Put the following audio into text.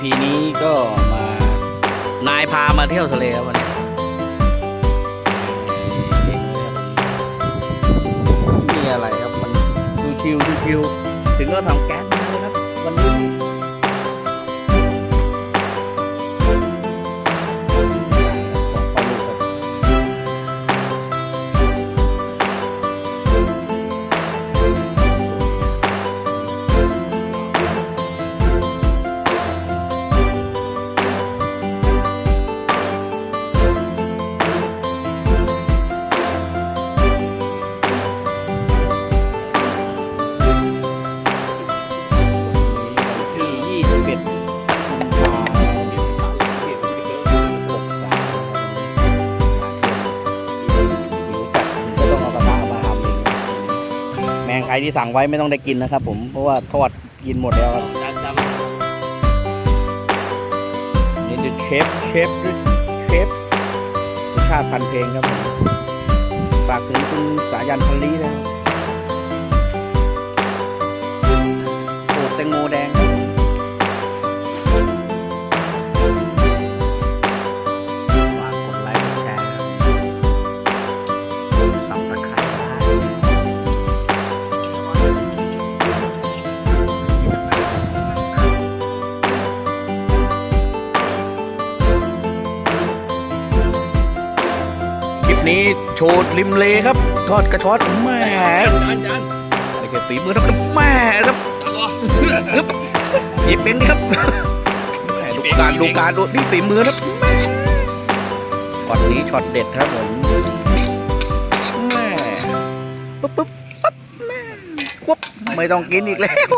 EP นี้ก็มานายพามาเที่ยวทะเลครับวันนี้มีอะไรครับมันดูชิวถึงก็ทำแก๊สมาเลยครับวันนี้ใครที่สั่งไว้ไม่ต้องได้กินนะครับผมเพราะว่าทอดกินหมดแล้วครับนี่คือเชฟรสชาติพันเพลงครับผมฝากถึงคุณสายันพันลีนะโอ้แตงโมแดงฝากกดไลค์กดแชร์สับตะไคร้นี้โชว์ริมเลครับทอดกระชอนแม่อะไรเกี่ยวฝีมือครับแม่ครับหยิบเป็นครับดูการดูนี่ฝีมือครับแม่ช็อตนี้ช็อตเด็ดครับผมแม่ปุ๊บแม่ควบไม่ต้องกินอีกแล้ว